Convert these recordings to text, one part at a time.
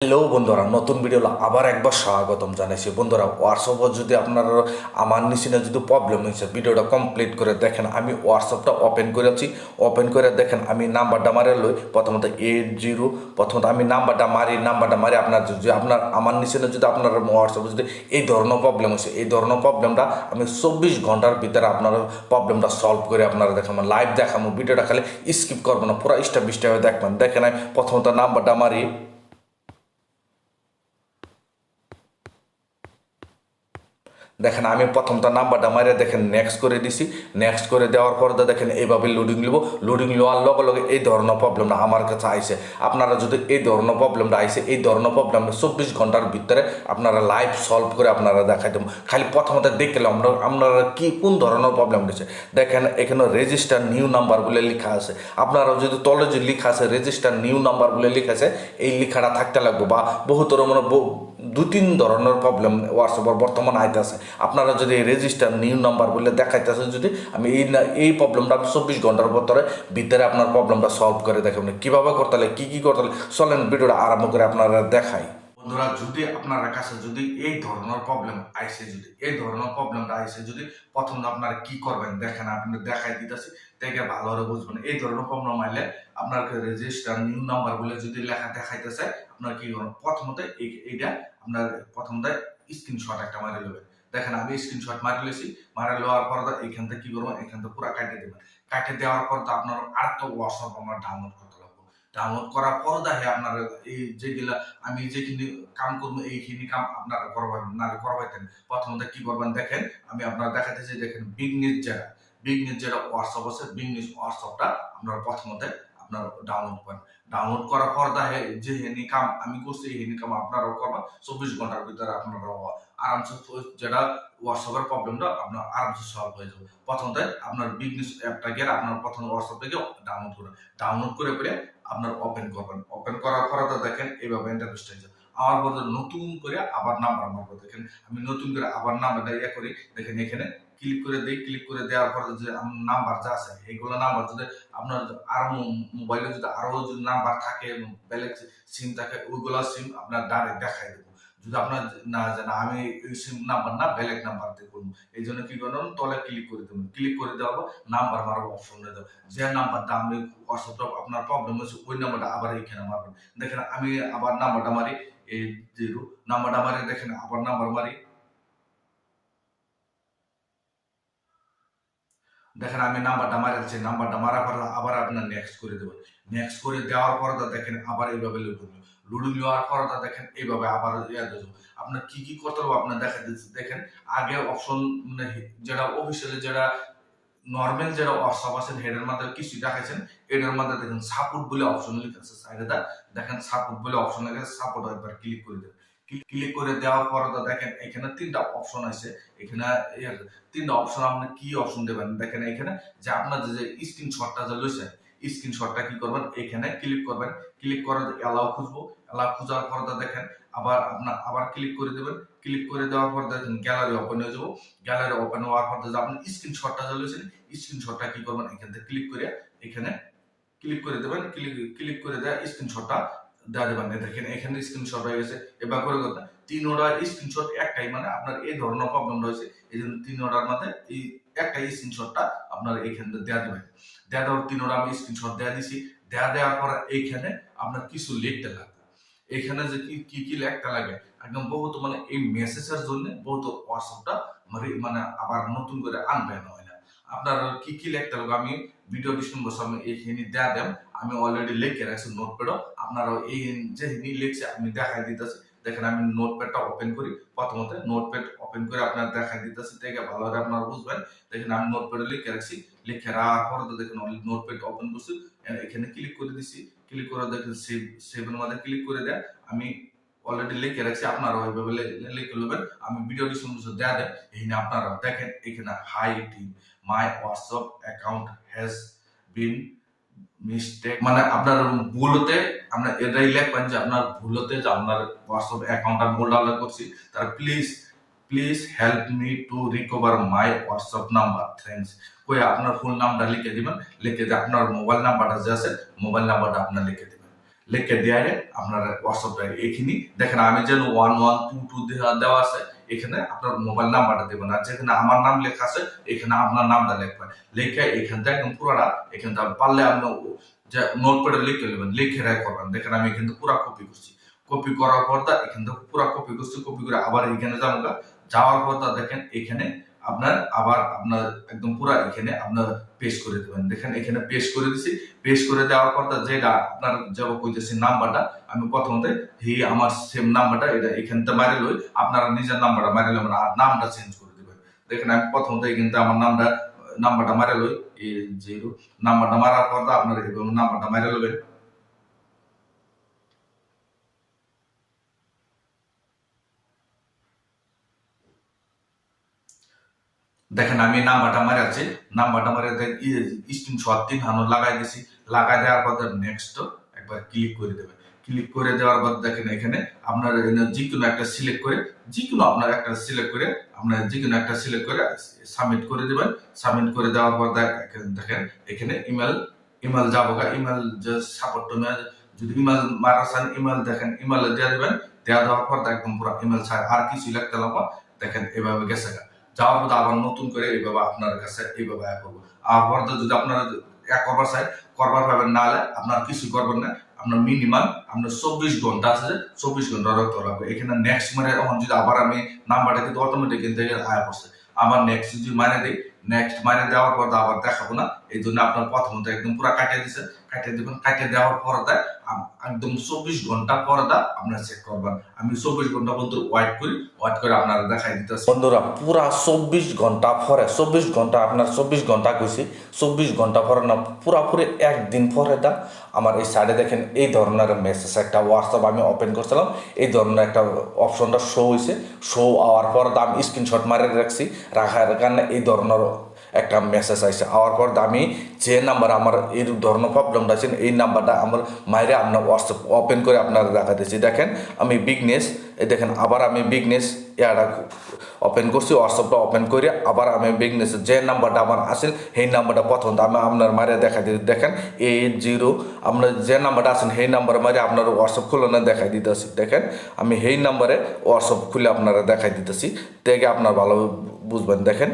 Hello বন্ধুরা, নতুন video আবার একবার স্বাগতম জানাইছি। বন্ধুরা, হোয়াটসঅ্যাপে যদি আপনার আমার নিচিনা যদি প্রবলেম হয়েছে, ভিডিওটা কমপ্লিট করে দেখেন। আমি হোয়াটসঅ্যাপটা ওপেন করেছি, ওপেন করে দেখেন আমি নাম্বারটা মারে লই। প্রথমত 80, প্রথমত আমি নাম্বারটা মারি আপনার যদি আমার নিচিনা যদি আপনার হোয়াটসঅ্যাপে যদি এই ধরনের প্রবলেম হয়েছে, এই ধরনের প্রবলেমটা আমি 24 ঘন্টার ভিতরে আপনার প্রবলেমটা সলভ করে আপনারা দেখাবো, লাইভ দেখাবো। ভিডিওটা খালি স্কিপ করবো না, পুরো স্টেপ বাই স্টেপ দেখবেন। দেখেন আমি প্রথমত নাম্বারটা মারি। দেখেন আমি প্রথমটা নাম্বারটা মারিয়ে দেখেন নেক্সট করে দিছি। নেক্সট করে দেওয়ার পর দেখেন এইভাবে লোডিং নিব। লোডিং নেওয়ার লগে লগে এই ধরনের প্রবলেমটা আমার কাছে আইছে। আপনারা যদি এই ধরনের প্রবলেমটা আইছে, এই ধরনের প্রবলেমটা 24 ঘন্টার ভিতরে আপনারা লাইভ সলভ করে আপনারা দেখাই দেবো। খালি প্রথমত দেখলে আপনারা কি কোন ধরনের প্রবলেম দিচ্ছে। দেখেন এখানে রেজিস্টার নিউ নাম্বার বলে লেখা আছে। আপনারা যদি তলে যে লেখা আছে রেজিস্টার নিউ নাম্বার বলে লেখা আছে, এই লেখাটা থাকতে লাগবে। বা বহুতর মানে 2-3 ধরনের প্রবলেম হোয়াটসঅ্যাপের বর্তমান আইতেছে। আপনারা যদি রেজিস্টার নিউ নাম্বার বলে দেখাইতেছে, যদি আমি এই প্রবলেমটা 24 ঘন্টার ভিতরে আপনার প্রবলেমটা সলভ করে দেখাবেন। কীভাবে করতে হলে কী করতে হলে চলেন ভিডিওটা আরম্ভ করে আপনারা দেখাই। বন্ধুরা, যদি আপনার কাছে যদি এই ধরনের প্রবলেম আইসে, যদি এই ধরনের প্রবলেমটা আইসে, যদি প্রথম আপনারা কি করবেন দেখেন, আপনি দেখাই দিতেছি, দেখে ভালো করে বুঝবেন। এই ধরনের প্রবলেম আইলে আপনাকে রেজিস্টার নিউ নাম্বার বলে যদি লেখা দেখাইতেছে, আপনার কি করবেন প্রথমত এইটা আপনার প্রথমত স্ক্রিনশট একটা মারি নেবেন। দেখেন আমি স্ক্রিনশট মারি লেছি। মারা লওয়ার পর এখান থেকে কি করবেন, এখান থেকে পুরো কাটে দেবেন। কাটে দেওয়ার পর তো আপনার আরেকটা হোয়াটসঅ্যাপ আমার ডাউনলোড করতে লাগবে। ডাউনলোড করার পর দেখে আপনার এই যেগুলা আমি যেখানে কাম করবো এইখানে কাম আপনারা করবেন না করবাইতেন। প্রথমত কি করবেন দেখেন, আমি আপনার দেখাতেছি। দেখেন বিগনেস যেটা হোয়াটসঅ্যাপ আছে, বিগনেস হোয়াটসঅ্যাপটা আপনারা প্রথমত আপনার ডাউনলোড করেন। ডাউনলোড করার পর দেখে যে হেনি কাম আমি করছি, হেনি কাম আপনারাও করবেন। 24 ঘন্টার ভিতরে আপনারা আরামসে যেটা হোয়াটসঅ্যাপের প্রবলেমটা আপনার আরামসে সলভ হয়ে যাবে। প্রথমত আপনার বিজনেস অ্যাপটা গিয়ে আপনার প্রথম হোয়াটসঅ্যাপ থেকে ডাউনলোড করবেন। ডাউনলোড করে আপনার ওপেন করবেন। ওপেন করার পরে তো দেখেন এইভাবে ইন্টারফেসটা হয়ে যাবে। আমার বলতে নতুন করে আবার নাম্বার মারবো। দেখেন আমি নতুন করে আবার নাম্বারটা করি। দেখেন এখানে ক্লিক করে দিই। ক্লিক করে দেওয়ার পরে যে নাম্বার যা আছে এইগুলো নাম্বার যদি আপনার আরো মোবাইলে যদি আরো যদি নাম্বার থাকে, বেলেগ সিম থাকে, ওইগুলা সিম আপনার ডাইরেক্ট দেখাই দেবো। যদি আপনার না জানা আমি এই সিম নাম্বার না বেলেগ নাম্বার দিয়ে করবো, এই জন্য কি করবেন তলে ক্লিক করে দেবেন। ক্লিক করে দেওয়ার পর নাম্বার মারার অপশন দিয়ে দেবেন। যে নাম্বারটা আপনি হোয়াটসঅ্যাপটা আপনার প্রবলেম হয়েছে ওই নাম্বারটা আবার এইখানে মারবেন। দেখেন আমি আবার নাম্বারটা মারি, এই 0 নাম্বারটা মারি। দেখেন আবার নাম্বার মারি। দেখেন আমি নাম্বারটা মারাচ্ছি। নাম্বারটা মারার পর আবার আপনার নেক্সট করে দেবেন। নেক্সট করে দেওয়ার পর দেখেন আবার এইভাবে লুডু নেওয়ার পর দেখেন এইভাবে আবার দেবো। আপনার কি কি করতে হবে আপনার দেখা দিচ্ছে। দেখেন আগে অপশন মানে যেটা অফিসিয়ালি যেটা নর্মাল যেটা হোয়াটসঅ্যাপ আছে হেডের মধ্যে কিছু দেখাচ্ছেন, এটার মধ্যে দেখেন সাপোর্ট বলে অপশন লিখে আছে সাইডে। দেখেন সাপোর্ট বলে অপশন লিখে আছে, সাপোর্ট একবার ক্লিক করে দেবেন। ক্লিক করে দেওয়ার পর তো দেখেন এখানে 3টা অপশন আছে। এখানে 3টা অপশন আপনি কি অপশন দেবেন দেখেন এখানে, যে আপনার যে স্ক্রিনশটটা যে লইছে স্ক্রিনশটটা কি করবেন এখানে ক্লিক করবেন। ক্লিক করে অ্যালাউ খুঁজবো। অ্যালাউ খোঁজার পর তো দেখেন আবার ক্লিক করে দেবেন। ক্লিক করে দেওয়ার পর দেখেন গ্যালারি ওপেন হয়ে যাবো। গ্যালারি ওপেন হওয়ার পর যে আপনি স্ক্রিনশটটা যে লইছেন স্ক্রিনশটটা কি করবেন এখান থেকে ক্লিক করে এখানে ক্লিক করে দেবেন। ক্লিক করে দেওয়া স্ক্রিনশটটা দেওয়া দেবেন। দেখেন এখানে স্ক্রিনশট হয়ে গেছে। এবার করে কথা 3 স্ক্রিনশট একটাই, মানে আপনার এই ধরনের প্রবলেম রয়েছে এই জন্য 3টার মধ্যে এই একটাই স্ক্রিনশটটা আপনার এইখানে দেওয়া দেবেন। দেওয়া দেওয়ার 3টা আমি স্ক্রিনশট দেওয়া দিছি। দেওয়ার পর এইখানে আপনার কিছু লিখতে লাগবে। এখানে যে কি কি লিখতে লাগে একদম বহুত, মানে এই মেসেজের জন্য বহুত হোয়াটসঅ্যাপটা মানে আবার নতুন করে আনবেন হয় না। আপনার কি কি লিখতে লাগবে আমি ভিডিও ডিসক্রিপশন বক্সে আমি এইখানে দেয়া দেন। আমি অলরেডি লিখে রাখছি নোটপ্যাডও। আপনারা এই যে লিখছে আমি দেখাই দিতেছি। দেখেন আমি নোটপ্যাডটা ওপেন করি। প্রথমত নোটপ্যাড ওপেন করে আপনার দেখাই দিতেছি, দেখে ভালো করে আপনারা বুঝবেন। দেখেন আমি নোটপ্যাডে লিখে রাখছি। লিখে রাখার পরে তো দেখেন নোটপ্যাড ওপেন করছি। এখানে ক্লিক করে দিছি। ক্লিক করে দেখেন সেভের মধ্যে ক্লিক করে দেয়। আমি অলরেডি লিখে রাখছি, আপনারা ওইভাবে লিখে নেবেন। আমি ভিডিও ডিসক্রিপশন দেয়া দেন। এখানে আপনারা দেখেন এখানে hi team my WhatsApp account has been mistake, মানে আপনার ভুলতে আমরা এটাই লিখবেন যে আপনার ভুলতে যে আপনার হোয়াটসঅ্যাপ অ্যাকাউন্টটা ভুল ডাউনলোড করছি। তার please help me to recover my WhatsApp number, thanks. কই আপনার ফুল নামটা লিখে দিবেন। লিখে দিয়ে আপনার মোবাইল নাম্বারটা যে আছে মোবাইল নাম্বারটা আপনার লিখে দিবেন। লিখে দিয়ে আপনার হোয়াটসঅ্যাপটা এখানে দেখেন আমি যেন 1122 দেওয়া আছে, এখানে আপনার মোবাইল নাম্বারটা দেবেন, আর যেখানে আমার নাম লেখা আছে এখানে আপনার নামটা লিখবেন, লিখে এখান থেকে একদম পুরোটা এখান থেকে পারলে আপনি যে নোটপ্যাডে লিখে নেবেন, লিখে রাখ করবেন। দেখেন আমি কিন্তু পুরো কপি করছি, কপি করার পর এখান থেকে পুরো কপি করছি, কপি করে আবার এখানে যাওয়ার পর দেখেন এখানে আপনার আবার আপনার একদম পুরো এখানে আপনার পেস্ট করে দেবেন। দেখেন এখানে পেস্ট করে দিছি, পেস্ট করে দেওয়ার পর যেটা আপনার যাব কইতেছি নাম্বারটা, আমি প্রথমত আমার সেম নাম্বারটা এটা এখানতে মারি লই, আপনারা নিজের নাম্বারটা মারি লবেন আর নামটা চেঞ্জ করে দিবেন। দেখেন আমি প্রথমত কিন্তু আমার নাম্বারটা মারি লই, এই 0 নাম্বারটা মারার পর আপনার এইভাবে নাম্বারটা মারি লবেন। দেখেন আমি নাম্বারটা মারাচ্ছি, নাম্বারটা মারে স্ক্রিনশট 3 হানো লাগাই দিছি, লাগাই দেওয়ার পর নেক্সট একবার ক্লিক করে দেবেন। ক্লিক করে দেওয়ার পর দেখেন এখানে আপনার যে কোনো একটা সিলেক্ট করে, যে কোনো আপনার একটা সিলেক্ট করে আপনার যে কোনো একটা সিলেক্ট করে সাবমিট করে দেবেন। সাবমিট করে দেওয়ার পর দেখেন এখানে ইমেল যাবো, ইমেল যে সাপোর্ট যদি ইমেল মারা চান ইমেল দেখেন ইমেলে দিয়ে দেবেন। দেওয়ার পর একদম পুরো ইমেল ছাড়া আর কিছু লিখতে লাগবে। দেখেন এভাবে গেছে যাওয়ার পর আবার নতুন করে এইভাবে আপনার কাছে এইভাবে করবো। আর পরে যদি আপনারা করবার চাই করবার পাবেন, না হলে আপনার কিছু করবেন না, আপনার মিনিমাম আপনার 24 ঘন্টা আছে, 24 ঘন্টা রাখতে লাগবে। এখানে নেক্সট মানে এখন যদি আবার আমি নাম্বারটা কিন্তু অটোমেটিক কিন্তু আয়া পড়ছে, আবার নেক্সট যদি মানে দিই, নেক্সট মানে দেওয়ার পর আবার দেখাবো না, এই জন্য আপনার প্রথমত একদম পুরো কাটিয়ে দিচ্ছে, কাটিয়ে দিবেন। কাটিয়ে দেওয়ার পর একদম 24 ঘন্টা পর আপনার চেক করবেন। আমি 24 ঘন্টা পর্যন্ত ওয়েট করে আপনারা দেখাই দিতেছি। বন্ধুরা পুরা 24 ঘন্টা পরে, 24 ঘন্টা আপনার 24 ঘন্টা কইছি, 24 ঘন্টা পরে না পুরাপুরি একদিন পরে আমার এই সাইডে দেখেন এই ধরনের মেসেজ একটা হোয়াটসঅ্যাপ আমি ওপেন করছিলাম, এই ধরনের একটা অপশনটা শো হয়েছে। শো হওয়ার পর আমি স্ক্রিনশট মারে রাখছি, রাখার কারণে এই ধরনের একটা মেসেজ আসছে। আওয়ার পর আমি যে নাম্বার আমার এই ধরনের প্রবলেমটা আছে এই নাম্বারটা আমার মাইরে আপনার হোয়াটসঅ্যাপ ওপেন করে আপনারা দেখা দিচ্ছি। দেখেন আমি বিগনেস, এই দেখেন আবার আমি বিগনেস এটা ওপেন করছি, হোয়াটসঅ্যাপটা ওপেন করে আবার আমি বিগনেস যে নাম্বারটা আমার আসেন সেই নাম্বারটা প্রথম আমি আপনার মারে দেখা দিই। দেখেন 80 আপনার যে নাম্বারটা আছেন সেই নাম্বারে মারে আপনার হোয়াটসঅ্যাপ খুলে দেখাই দিতেছি। দেখেন আমি সেই নাম্বারে হোয়াটসঅ্যাপ খুলে আপনারা দেখাই দিতেছি, দেখে আপনার ভালো বুঝবেন। দেখেন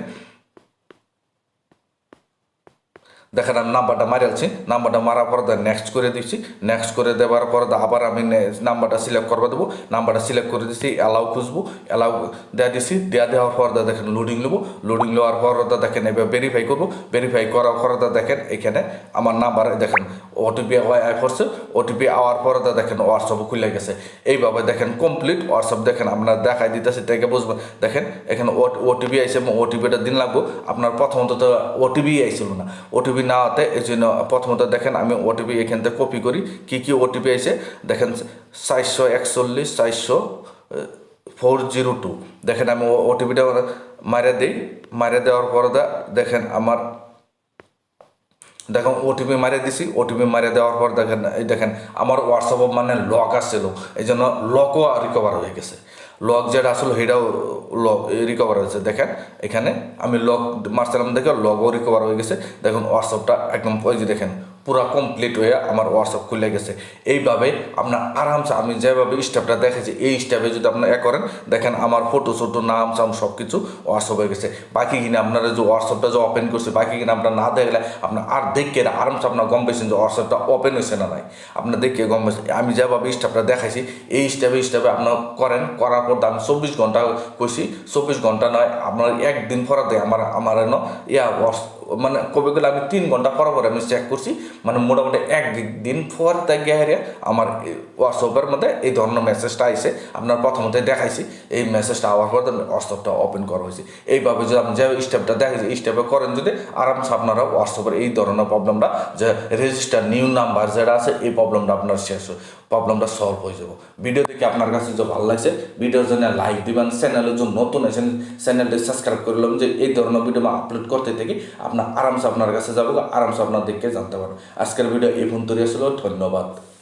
দেখেন আমি নাম্বারটা মারিয়েছি, নাম্বারটা মারার পর নেক্সট করে দিচ্ছি, নেক্সট করে দেওয়ার পর আবার আমি নাম্বারটা সিলেক্ট করবো দেবো, নাম্বারটা সিলেক্ট করে দিচ্ছি, অ্যালাউ খুঁজবো, অ্যালাউ দেওয়া দিচ্ছি, দেওয়ার পর দেখেন লোডিং নেবো, লোডিং নেওয়ার পর দেখেন এবার ভেরিফাই করবো, ভেরিফাই করার পর দেখেন এখানে আমার নাম্বার দেখেন ওটিপি করছে, ওটিপি আওয়ার পর দেখেন হোয়াটসঅ্যাপ খুলে গেছে। এইভাবে দেখেন কমপ্লিট হোয়াটসঅ্যাপ দেখেন আপনার দেখাই দিতেছি, থেকে বুঝবেন। দেখেন এখানে ওটিপি আইসে এবং ওটিপিটা দিন লাগবো, আপনার প্রথমত তো ওটিপি আইছিল না, ওটিপি না হতে এই জন্য প্রথমত দেখেন আমি ওটিপি এখান থেকে কপি করি, কি ওটিপি আছে দেখেন 441 402। দেখেন আমি ওটিপিটা মারে দিই, মারে দেওয়ার পর দেখেন আমার দেখুন ওটিপি মারে দিছি, ওটিপি মারে দেওয়ার পর দেখেন এই দেখেন আমার হোয়াটসঅ্যাপ মানে লক আসছিল, এই জন্য লকও রিকভার হয়ে গেছে। লক যেটা আসলে সেটাও লক রিকভার হয়েছে। দেখেন এখানে আমি লক মারছিলাম, দেখে লগও রিকভার হয়ে গেছে। দেখুন হোয়াটসঅ্যাপটা একদম ওই যে দেখেন পুরো কমপ্লিট হয়ে আমার হোয়াটসঅ্যাপ খুলে গেছে। এইভাবে আপনার আরামসে আমি যেভাবে স্টেপটা দেখেছি এই স্টেপে যদি আপনার করেন, দেখেন আমার ফটো নাম সব কিছু হোয়াটসঅ্যাপ হয়ে গেছে। বাকি কিনা আপনারা যে হোয়াটসঅ্যাপটা যে ওপেন করছে, বাকি কিনা আপনার না দেখলে আপনার আর দেখে আরামসে আপনার গম পেয়েছেন যে হোয়াটসঅ্যাপটা ওপেন হয়েছে না নাই, আপনার দেখে গম পেয়েছে। আমি যেভাবে স্টেপটা দেখাইছি এই স্টেপে আপনার করেন, করার পর আমি 24 ঘন্টা কইছি, 24 ঘন্টা নয় আপনার একদিন পরে আমার মানে কবে গেলে আমি 3 ঘন্টা পর আমি চেক করছি, মানে মোটামুটি একদিন পর থেকে আমার হোয়াটসঅ্যাপের মধ্যে এই ধরনের মেসেজটা আইসে। আপনার প্রথমত দেখাইছি এই মেসেজটা আওয়ার পর হোয়াটসঅ্যাপটা ওপেন করা হয়েছে। এইভাবে যদি আপনি যে স্টেপটা দেখাইছি এই স্টেপে করেন যদি আরামসে আপনারা হোয়াটসঅ্যাপের এই ধরনের প্রবলেমটা যে রেজিস্টার নিউ নাম্বার যেটা আছে এই প্রবলেমটা আপনার প্রবলেমটা সলভ হয়ে যাবো। ভিডিও দেখে আপনার কাছে যে ভালো লাগছে ভিডিওর জন্য লাইক দিবেন, চ্যানেলের জন্য নতুন আছেন চ্যানেলটি সাবস্ক্রাইব করলাম যে এই ধরনের ভিডিও আপলোড করতে থেকে আপনার আরামসে আপনার কাছে যাবো, আরামসে আপনার দেখে জানতে পারবেন। আজকের ভিডিও এই পর্যন্ত ছিল, ধন্যবাদ।